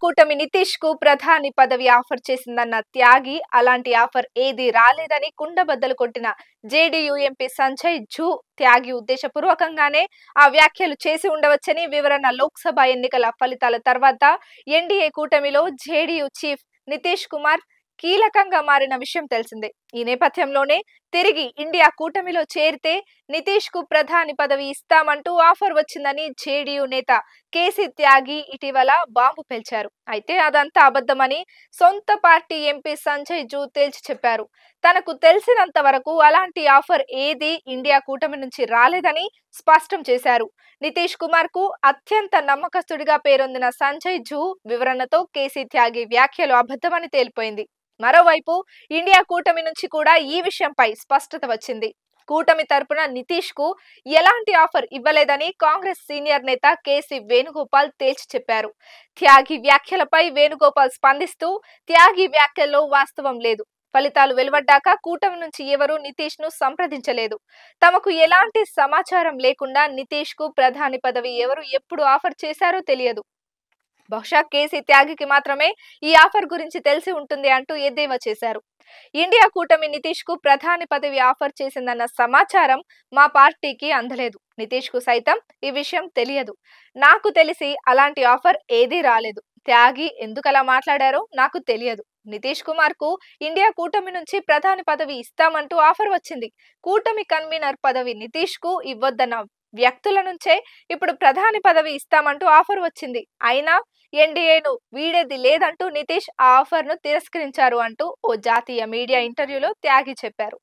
కూటమి నితీష్ కు ప్రధాని పదవి ఆఫర్ చేసిందన్న త్యాగి అలాంటి ఆఫర్ ఏది రాలేదని కుండబద్దలు కొట్టిన జేడీయూ ఎంపీ సంజయ్ ఝూ త్యాగి ఉద్దేశపూర్వకంగానే ఆ వ్యాఖ్యలు చేసి ఉండవచ్చని వివరణ లోక్సభ ఎన్నికల ఫలితాల తర్వాత ఎన్డీఏ కూటమిలో జేడీయూ చీఫ్ నితీష్ కుమార్ కీలకంగా మారిన విషయం తెలిసిందే. ఈ నేపథ్యంలోనే తిరిగి ఇండియా కూటమిలో చేరితే నితీష్ కు ప్రధాని పదవి ఇస్తామంటూ ఆఫర్ వచ్చిందని జేడీయూ నేత కేసీ త్యాగి ఇటీవల బాంబు పేల్చారు. అయితే అదంతా అబద్ధమని సొంత పార్టీ ఎంపీ సంజయ్ జూ తేల్చి చెప్పారు. తనకు తెలిసినంత వరకు అలాంటి ఆఫర్ ఏది ఇండియా కూటమి నుంచి రాలేదని స్పష్టం చేశారు. నితీష్ కుమార్ కు అత్యంత నమ్మకస్తుడిగా పేరొందిన సంజయ్ జూ వివరణతో కేసీ త్యాగి వ్యాఖ్యలు అబద్ధమని తేలిపోయింది. మరోవైపు ఇండియా కూటమి నుంచి కూడా ఈ విషయంపై స్పష్టత వచ్చింది. కూటమి తరపున నితీష్ కు ఎలాంటి ఆఫర్ ఇవ్వలేదని కాంగ్రెస్ సీనియర్ నేత కేసీ వేణుగోపాల్ తేల్చి చెప్పారు. త్యాగి వ్యాఖ్యలపై వేణుగోపాల్ స్పందిస్తూ త్యాగి వ్యాఖ్యల్లో వాస్తవం లేదు. ఫలితాలు వెలువడ్డాక కూటమి నుంచి ఎవరూ నితీష్ ను సంప్రదించలేదు. తమకు ఎలాంటి సమాచారం లేకుండా నితీష్ కు ప్రధాని పదవి ఎవరు ఎప్పుడు ఆఫర్ చేశారో తెలియదు. బహుశా కేసీ త్యాగికి మాత్రమే ఈ ఆఫర్ గురించి తెలిసి ఉంటుంది అంటూ ఎద్దేవా చేశారు. ఇండియా కూటమి నితీష్ కు ప్రధాని పదవి ఆఫర్ చేసిందన్న సమాచారం మా పార్టీకి అందలేదు. నితీష్ కు సైతం ఈ విషయం తెలియదు. నాకు తెలిసి అలాంటి ఆఫర్ ఏదీ రాలేదు. త్యాగి ఎందుకలా మాట్లాడారో నాకు తెలియదు. నితీష్ కుమార్ కు ఇండియా కూటమి నుంచి ప్రధాని పదవి ఇస్తామంటూ ఆఫర్ వచ్చింది. కూటమి కన్వీనర్ పదవి నితీష్ కు ఇవ్వొద్దన్న వ్యక్తుల నుంచే ఇప్పుడు ప్రధాని పదవి ఇస్తామంటూ ఆఫర్ వచ్చింది. అయినా ఎన్డీఏను వీడేది లేదంటూ నితీష్ ఆ ఆఫర్ ను తిరస్కరించారు అంటూ ఓ జాతీయ మీడియా ఇంటర్వ్యూలో త్యాగి చెప్పారు.